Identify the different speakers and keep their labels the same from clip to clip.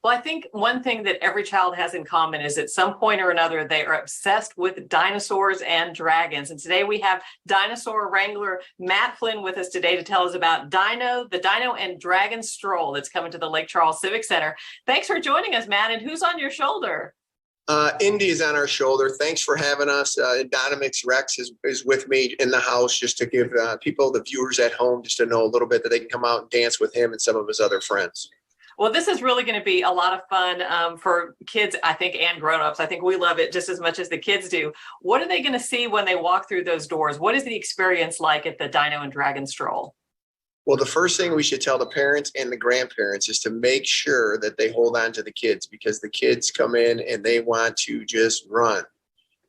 Speaker 1: Well, I think one thing that every child has in common is at some point or another, they are obsessed with dinosaurs and dragons. And today we have dinosaur wrangler Matt Flynn with us today to tell us about the Dino and Dragon Stroll that's coming to the Lake Charles Civic Center. Thanks for joining us, Matt. And who's on your shoulder?
Speaker 2: Indy is on our shoulder. Thanks for having us. Donomix Rex is with me in the house just to give people, the viewers at home, just to know a little bit that they can come out and dance with him and some of his other friends.
Speaker 1: Well, this is really going to be a lot of fun for kids, I think, and grown-ups. I think we love it just as much as the kids do. What are they going to see when they walk through those doors? What is the experience like at the Dino and Dragon Stroll?
Speaker 2: Well, the first thing we should tell the parents and the grandparents is to make sure that they hold on to the kids, because the kids come in and they want to just run.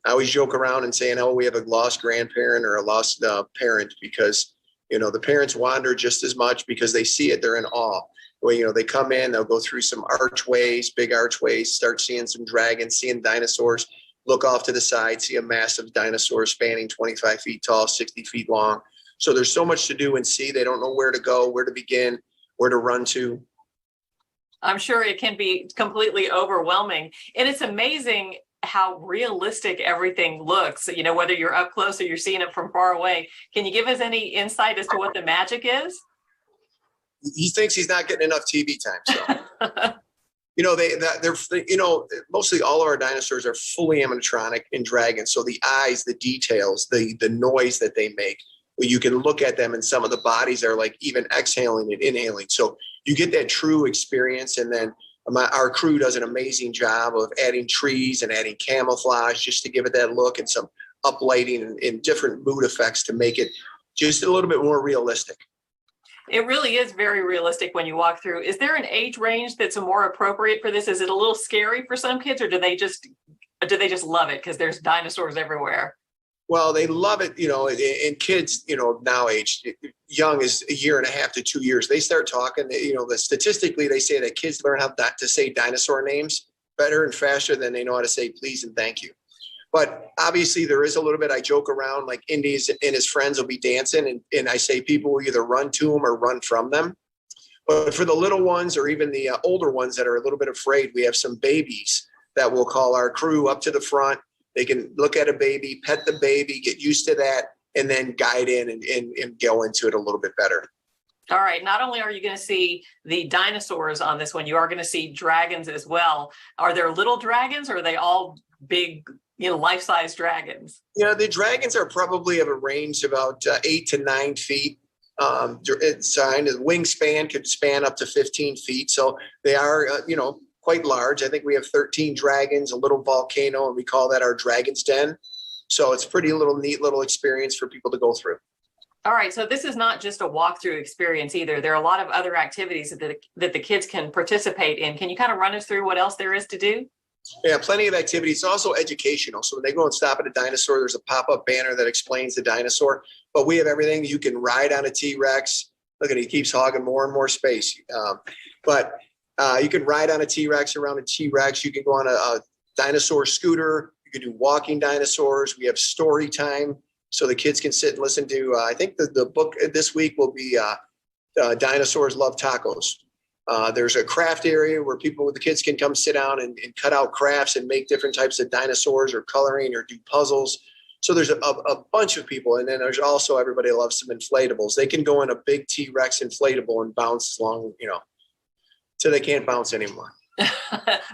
Speaker 2: I always joke around and say, oh, we have a lost grandparent or a lost parent, because, the parents wander just as much because they see it. They're in awe. Well, they come in, they'll go through some archways, big archways, start seeing some dragons, seeing dinosaurs, look off to the side, see a massive dinosaur spanning 25 feet tall, 60 feet long. So there's so much to do and see. They don't know where to go, where to begin, where to run to.
Speaker 1: I'm sure it can be completely overwhelming. And it's amazing how realistic everything looks, whether you're up close or you're seeing it from far away. Can you give us any insight as to what the magic is?
Speaker 2: He thinks he's not getting enough TV time. So, mostly all of our dinosaurs are fully animatronic and dragons. So the eyes, the details, the noise that they make, you can look at them, and some of the bodies are like even exhaling and inhaling. So you get that true experience. And then our crew does an amazing job of adding trees and adding camouflage just to give it that look, and some uplighting and different mood effects to make it just a little bit more realistic.
Speaker 1: It really is very realistic when you walk through. Is there an age range that's more appropriate for this? Is it a little scary for some kids, or do they just love it because there's dinosaurs everywhere?
Speaker 2: Well, they love it, and kids, now age, young is a year and a half to 2 years. They start talking, statistically, they say that kids learn how to say dinosaur names better and faster than they know how to say please and thank you. But obviously there is a little bit, I joke around, like Indy's and his friends will be dancing, and I say people will either run to them or run from them. But for the little ones, or even the older ones that are a little bit afraid, we have some babies that will call our crew up to the front. They can look at a baby, pet the baby, get used to that, and then guide in and go into it a little bit better.
Speaker 1: All right. Not only are you going to see the dinosaurs on this one, you are going to see dragons as well. Are there little dragons, or are they all big, life-size dragons?
Speaker 2: The dragons are probably of a range about 8 to 9 feet. The wingspan could span up to 15 feet. So they are, quite large. I think we have 13 dragons, a little volcano, and we call that our Dragon's Den. So it's pretty neat little experience for people to go through.
Speaker 1: All right. So this is not just a walkthrough experience either. There are a lot of other activities that the kids can participate in. Can you kind of run us through what else there is to do?
Speaker 2: Yeah, plenty of activities. It's also educational. So when they go and stop at a dinosaur, there's a pop-up banner that explains the dinosaur. But we have everything. You can ride on a T-Rex. Look at it, he keeps hogging more and more space. You can ride on a T-Rex, around a T-Rex. You can go on a dinosaur scooter. You can do walking dinosaurs. We have story time, so the kids can sit and listen to, I think the book this week will be Dinosaurs Love Tacos. There's a craft area where the kids can come sit down and cut out crafts and make different types of dinosaurs, or coloring, or do puzzles. So there's a bunch of people. And then there's also, everybody loves some inflatables. They can go in a big T-Rex inflatable and bounce as long, till they can't bounce anymore.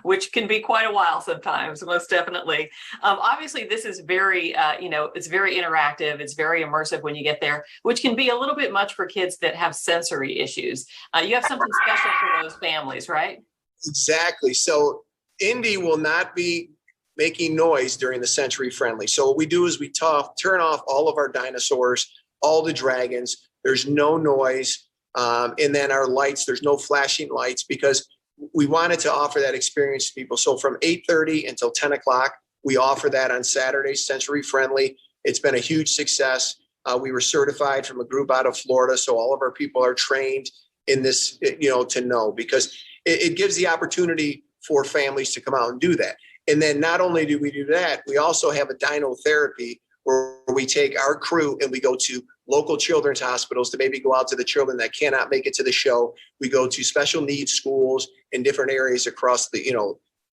Speaker 1: Which can be quite a while sometimes, most definitely. Obviously, this is very, it's very interactive. It's very immersive when you get there, which can be a little bit much for kids that have sensory issues. You have something special for those families, right?
Speaker 2: Exactly. So Indy will not be making noise during the sensory friendly. So what we do is we turn off all of our dinosaurs, all the dragons. There's no noise. And then our lights, there's no flashing lights, because we wanted to offer that experience to people. So from 8:30 until 10 o'clock, we offer that on Saturdays, sensory friendly. It's been a huge success. We were certified from a group out of Florida. So all of our people are trained in this, to know, because it gives the opportunity for families to come out and do that. And then not only do we do that, we also have a dino therapy where we take our crew and we go to local children's hospitals to maybe go out to the children that cannot make it to the show. We go to special needs schools in different areas across the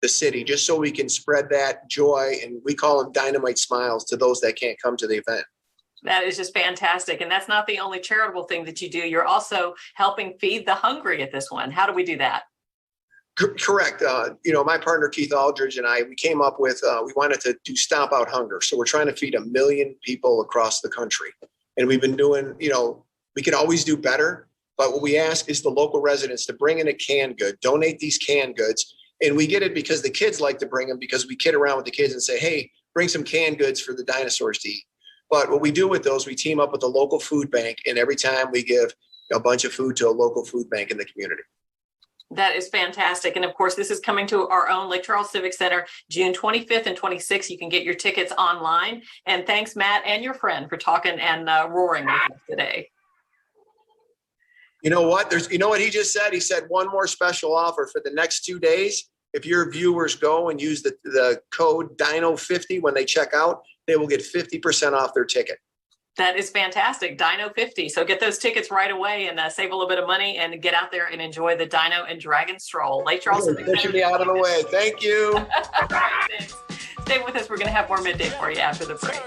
Speaker 2: city, just so we can spread that joy. And we call them dynamite smiles to those that can't come to the event.
Speaker 1: That is just fantastic. And that's not the only charitable thing that you do. You're also helping feed the hungry at this one. How do we do that?
Speaker 2: Correct. My partner, Keith Aldridge, and we came up with, we wanted to do Stomp Out Hunger. So we're trying to feed 1 million people across the country. And we've been doing, we can always do better. But what we ask is the local residents to bring in a canned good, donate these canned goods. And we get it because the kids like to bring them, because we kid around with the kids and say, hey, bring some canned goods for the dinosaurs to eat. But what we do with those, we team up with a local food bank. And every time we give a bunch of food to a local food bank in the community.
Speaker 1: That is fantastic. And of course, this is coming to our own Lake Charles Civic Center, June 25th and 26th. You can get your tickets online. And thanks, Matt, and your friend for talking and roaring with us today.
Speaker 2: You know what? You know what he just said? He said one more special offer for the next 2 days. If your viewers go and use the code Dino50 when they check out, they will get 50% off their ticket.
Speaker 1: That is fantastic. Dino 50. So get those tickets right away and save a little bit of money and get out there and enjoy the Dino and Dragon Stroll. Lake Charles.
Speaker 2: Pushing me out of the way. Thank you.
Speaker 1: All right, thanks. Stay with us. We're going to have more midday for you after the break.